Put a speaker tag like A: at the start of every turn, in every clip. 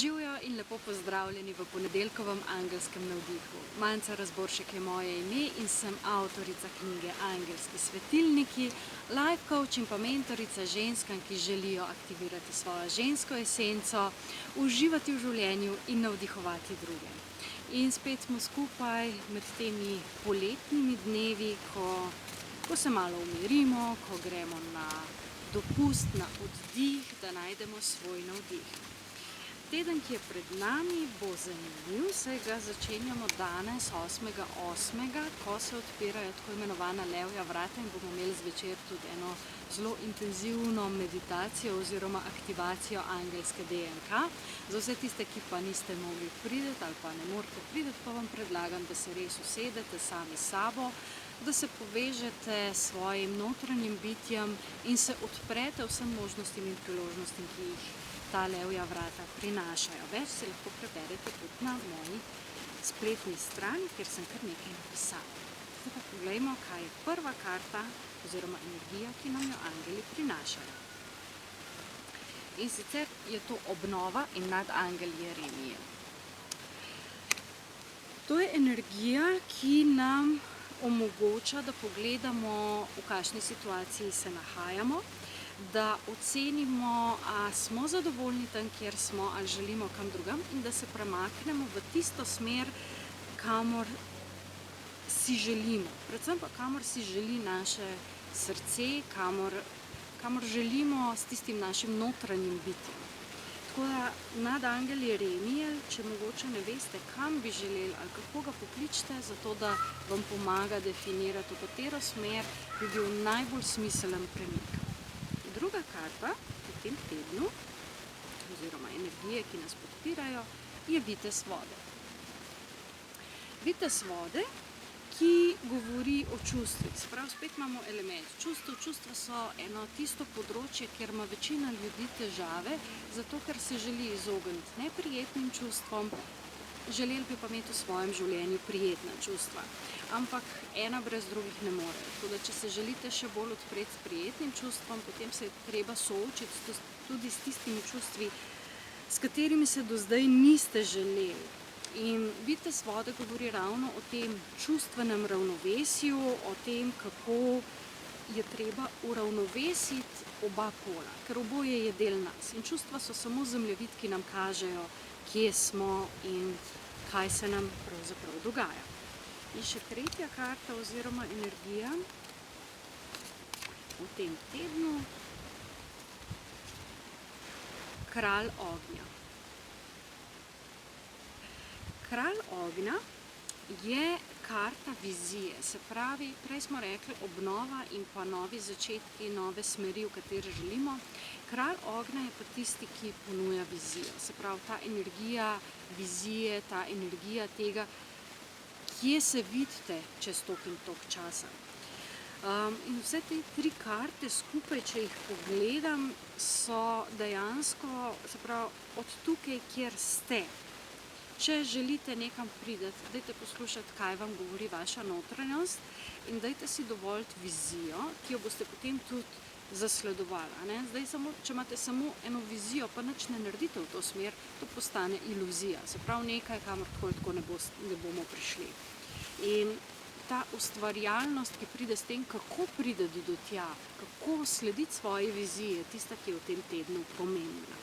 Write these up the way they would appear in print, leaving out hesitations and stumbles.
A: Živijo in lepo pozdravljeni v ponedeljkovem angelskem navdihu. Manca Razboršek je moje ime in sem avtorica knjige Angelski svetilniki, life coach in pa mentorica ženskam, ki želijo aktivirati svojo žensko esenco, uživati v življenju in navdihovati druge. In spet smo skupaj med temi poletnimi dnevi, ko se malo umirimo, ko gremo na dopust, na oddih, da najdemo svoj navdih. Teden, ki je pred nami, bo zanimiv, saj ga začenjamo danes, 8.8., ko se odpirajo tako imenovana levja vrata in bomo imeli zvečer tudi eno zelo intenzivno meditacijo oziroma aktivacijo angelske DNK. Za vse tiste, ki pa niste mogli priti ali pa ne morete priti, pa vam predlagam, da se res usedete sami s sabo, da se povežete s svojim notranjim bitjem in se odprete vsem možnostim in priložnostim, ki jih ta levja vrata prinašajo. Več si lahko preberete tudi na moji spletni strani, kjer sem kar nekaj napisala. Zdaj pa poglejmo, kaj je prva karta oziroma energija, ki nam jo angeli prinašajo. In sicer je to obnova in nadangel Jeremiel. To je energija, ki nam omogoča, da pogledamo, v kakšni situaciji se nahajamo, da ocenimo, ali smo zadovoljni tam, kjer smo, ali želimo kam drugam in da se premaknemo v tisto smer, kamor si želimo. Predvsem pa kamor si želi naše srce, kamor želimo s tistim našim notranjim bitjem. Tako da nadangel Jeremiel, če mogoče ne veste, kam bi želeli ali kako ga pokličite, zato da vam pomaga definirati, v katero smer bi bil najbolj smiselen premik. Druga karta v tem tednu, oziroma energije, ki nas podpirajo, je vitez vode. Vitez vode, ki govori o čustvih. Sprav, spet imamo element čustev. Čustva so eno tisto področje, kjer ima večina ljudi težave, zato ker se želi izogniti neprijetnim čustvom, želeli bi pa imeti v svojem življenju prijetna čustva. Ampak ena brez drugih ne more. Tako da, če se želite še bolj odpreti s prijetnim čustvom, potem se je treba soočiti tudi s tistimi čustvi, s katerimi se do zdaj niste želeli. In vitez vode govori ravno o tem čustvenem ravnovesju, o tem, kako je treba uravnovesiti oba pola, ker oboje je del nas. In čustva so samo zemljevid, ki nam kažejo, kje smo in kaj se nam pravzaprav dogaja. In še tretja karta oziroma energija v tem tednu, kralj ognja. Kralj ognja je karta vizije, se pravi, prej smo rekli obnova in pa novi začetki, nove smeri, v katere želimo. Kralj ognja je pa tisti, ki ponuja vizijo, se pravi, ta energija vizije, ta energija tega, kje se vidite čez toliko in toliko časa. In vse te tri karte skupaj, če jih pogledam, so dejansko, se pravi, od tukaj, kjer ste. Če želite nekam priti, dajte poslušati, kaj vam govori vaša notranjost in dajte si dovoliti vizijo, ki jo boste potem tudi zasledovali. Zdaj, če imate samo eno vizijo, pa nič ne naredite v to smer, to postane iluzija. Se pravi, nekaj, kamor tako ne bomo prišli. In ta ustvarjalnost, ki pride s tem, kako prideti do tja, kako slediti svoji viziji, je tista, ki je v tem tednu pomembna.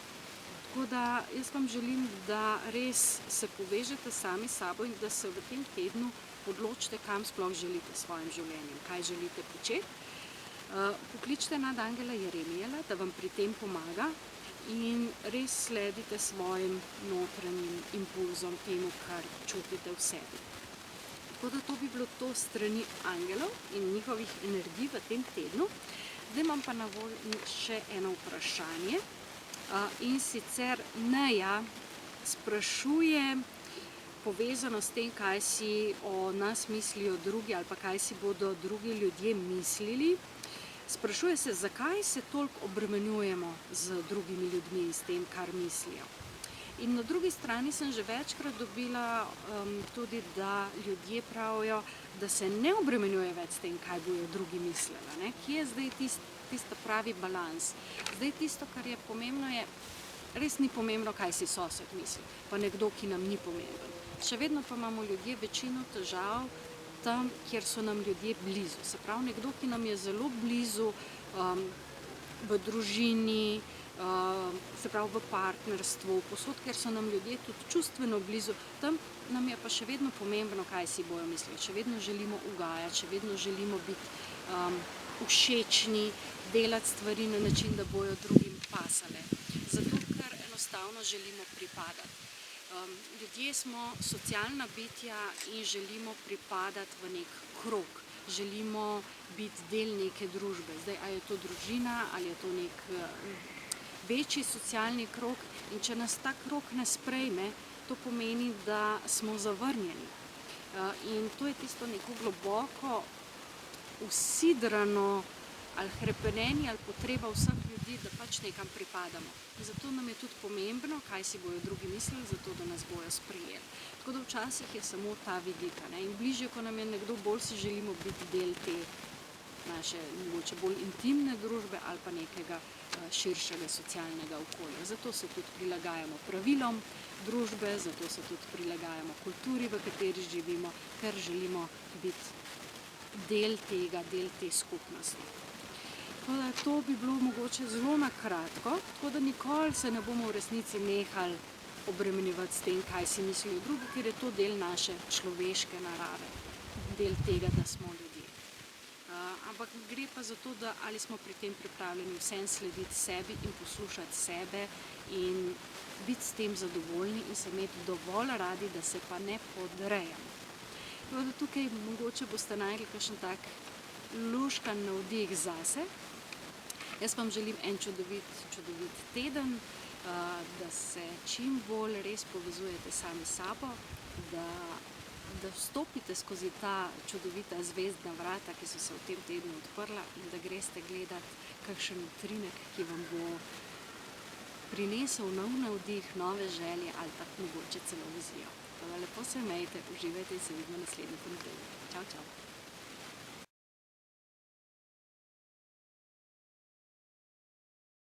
A: Tako da jaz vam želim, da res se povežete sami s sabo in da se v tem tednu odločite, kam sploh želite s svojim življenjem, kaj želite početi. Pokličite nadangela Jeremiela, da vam pri tem pomaga in res sledite svojim notranjim impulzom, temu, kar čutite v sebi. Tako da to bi bilo to strani angelov in njihovih energij v tem tednu. Zdaj imam pa na voljo še eno vprašanje. In sicer Neja sprašuje, povezano s tem, kaj si o nas mislijo drugi ali pa kaj si bodo drugi ljudje mislili. Sprašuje se, zakaj se toliko obremenjujemo z drugimi ljudmi in s tem, kar mislijo. In na drugi strani sem že večkrat dobila tudi, da ljudje pravijo, da se ne obremenjuje več s tem, kaj bojo drugi mislili. Kje je zdaj tisti pravi balans? Zdaj tisto, kar je pomembno, je res ni pomembno, kaj si sosed misli, pa nekdo, ki nam ni pomemben. Še vedno pa imamo ljudje večino težav tam, kjer so nam ljudje blizu. Se pravi, nekdo, ki nam je zelo blizu v družini, se pravi v partnerstvu, povsod, kjer so nam ljudje tudi čustveno blizu, tam nam je pa še vedno pomembno, kaj si bojo mislili. Še vedno želimo ugajati, še vedno želimo biti všečni, delati stvari na način, da bojo drugim pasale. Zato, ker enostavno želimo pripadati. Ljudje smo socialna bitja in želimo pripadati v nek krog. Želimo biti del neke družbe. Zdaj, ali je to družina, ali je to nek večji socialni krog, in če nas ta krog ne sprejme, to pomeni, da smo zavrnjeni. In to je tisto neko globoko usidrano ali hrepenenje ali potreba vseh ljudi, da pač nekam pripadamo. Zato nam je tudi pomembno, kaj si bojo drugi mislili, zato da nas bojo sprejeli. Tako da včasih je samo ta vidik, in bližje, ko nam je nekdo, bolj si želimo biti del te naše mogoče bolj intimne družbe ali pa nekega širšega socialnega okolja. Zato se tudi prilagajamo pravilom družbe, zato se tudi prilagajamo kulturi, v kateri živimo, ker želimo biti del tega, del te skupnosti. Tako da to bi bilo mogoče zelo na kratko, tako da nikoli se ne bomo v resnici nehali obremenjevati s tem, kaj si mislijo drugi, ker je to del naše človeške narave, del tega, da smo ljudje. Ampak gre pa za to, da ali smo pri tem pripravljeni vsem slediti sebi in poslušati sebe in biti s tem zadovoljni in se imeti dovolj radi, da se pa ne podrejamo. Tako da tukaj mogoče boste našli kakšen tak luškan navdih zase. Jaz vam želim en čudovit teden, da se čim bolj res povezujete sami s sabo, da vstopite skozi ta čudovita zvezdna vrata, ki so se v tem tednu odprla, in da greste gledati kakšen utrinek, ki vam bo prinesel nov navdih, nove želje ali pa mogoče celo vizijo. Lepo se imejte, uživajte in se vidimo naslednji ponedeljek. Čau, čau.